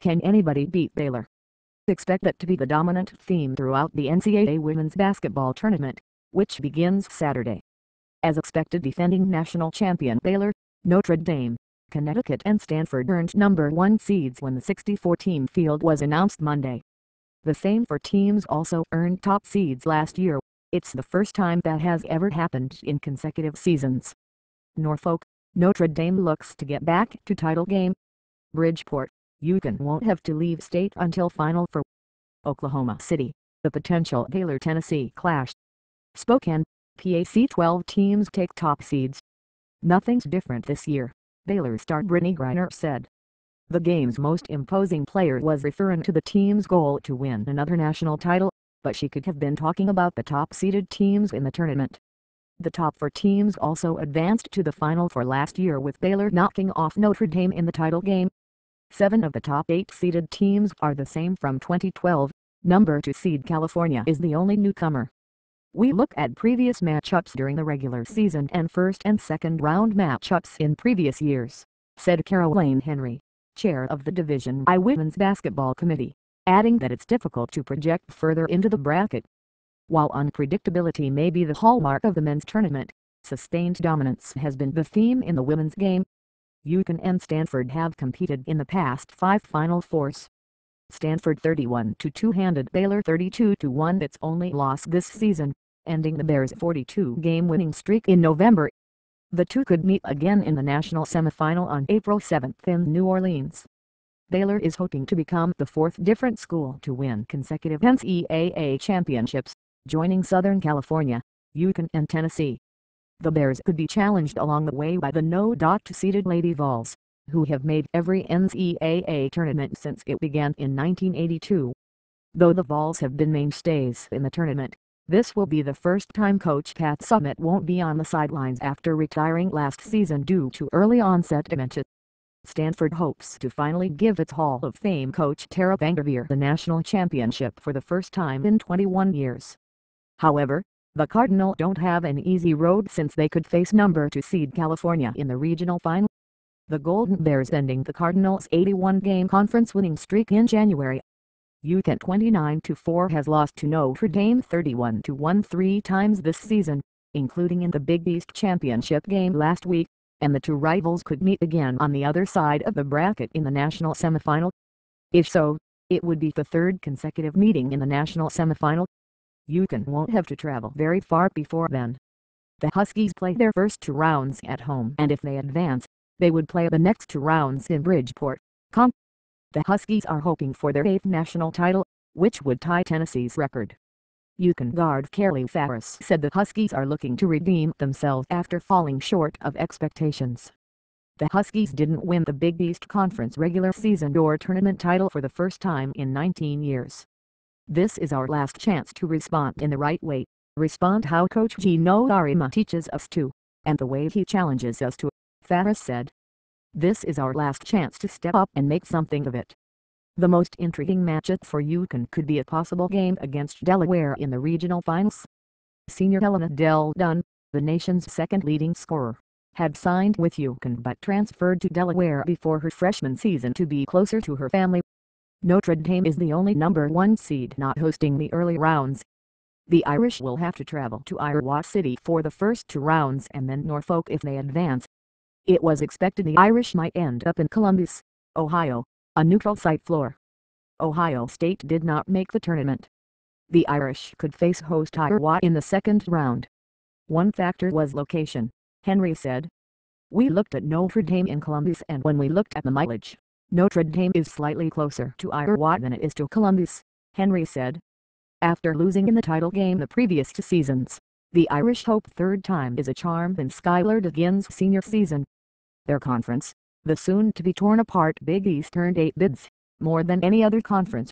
Can anybody beat Baylor? Expect that to be the dominant theme throughout the NCAA women's basketball tournament, which begins Saturday. As expected, defending national champion Baylor, Notre Dame, Connecticut and Stanford earned number 1 seeds when the 64-team field was announced Monday. The same 4 teams also earned top seeds last year. It's the first time that has ever happened in consecutive seasons. Norfolk, Notre Dame looks to get back to title game. Bridgeport, UConn won't have to leave state until Final Four. Oklahoma City, the potential Baylor-Tennessee clash. Spokane, PAC 12 teams take top seeds. Nothing's different this year, Baylor star Brittany Griner said. The game's most imposing player was referring to the team's goal to win another national title, but she could have been talking about the top-seeded teams in the tournament. The top 4 teams also advanced to the Final Four last year, with Baylor knocking off Notre Dame in the title game. 7 of the top 8 seeded teams are the same from 2012. Number 2 seed California is the only newcomer. We look at previous matchups during the regular season and first and second round matchups in previous years, said Caroline Henry, chair of the Division I Women's Basketball Committee, adding that it's difficult to project further into the bracket. While unpredictability may be the hallmark of the men's tournament, sustained dominance has been the theme in the women's game. UConn and Stanford have competed in the past 5 Final Fours. Stanford 31-2 handed Baylor 32-1, its only loss this season, ending the Bears' 42-game winning streak in November. The two could meet again in the national semifinal on April 7 in New Orleans. Baylor is hoping to become the 4th different school to win consecutive NCAA championships, joining Southern California, UConn and Tennessee. The Bears could be challenged along the way by the no.2-seeded Lady Vols, who have made every NCAA tournament since it began in 1982. Though the Vols have been mainstays in the tournament, this will be the first time coach Pat Summitt won't be on the sidelines after retiring last season due to early onset dementia. Stanford hopes to finally give its Hall of Fame coach Tara Vanderveer the national championship for the first time in 21 years. However, the Cardinals don't have an easy road since they could face number 2 seed California in the regional final. The Golden Bears ending the Cardinals' 81-game conference winning streak in January. UConn 29-4 has lost to Notre Dame 31-1 3 times this season, including in the Big East Championship game last week, and the two rivals could meet again on the other side of the bracket in the national semifinal. If so, it would be the 3rd consecutive meeting in the national semifinal. UConn won't have to travel very far before then. The Huskies play their first 2 rounds at home, and if they advance, they would play the next 2 rounds in Bridgeport. The Huskies are hoping for their 8th national title, which would tie Tennessee's record. UConn guard Kerly Farris said the Huskies are looking to redeem themselves after falling short of expectations. The Huskies didn't win the Big East Conference regular season or tournament title for the first time in 19 years. This is our last chance to respond in the right way, respond how Coach Gino Auriemma teaches us to, and the way he challenges us to, Farris said. This is our last chance to step up and make something of it. The most intriguing matchup for UConn could be a possible game against Delaware in the regional finals. Senior Helena Del Dunn, the nation's 2nd leading scorer, had signed with UConn but transferred to Delaware before her freshman season to be closer to her family. Notre Dame is the only number 1 seed not hosting the early rounds. The Irish will have to travel to Iowa City for the first 2 rounds and then Norfolk if they advance. It was expected the Irish might end up in Columbus, Ohio, a neutral site floor. Ohio State did not make the tournament. The Irish could face host Iowa in the 2nd round. One factor was location, Henry said. We looked at Notre Dame in Columbus, and when we looked at the mileage, Notre Dame is slightly closer to Iowa than it is to Columbus, Henry said. After losing in the title game the previous 2 seasons, the Irish hope 3rd time is a charm in Skylar Diggins' senior season. Their conference, the soon-to-be-torn-apart Big East, earned 8 bids, more than any other conference.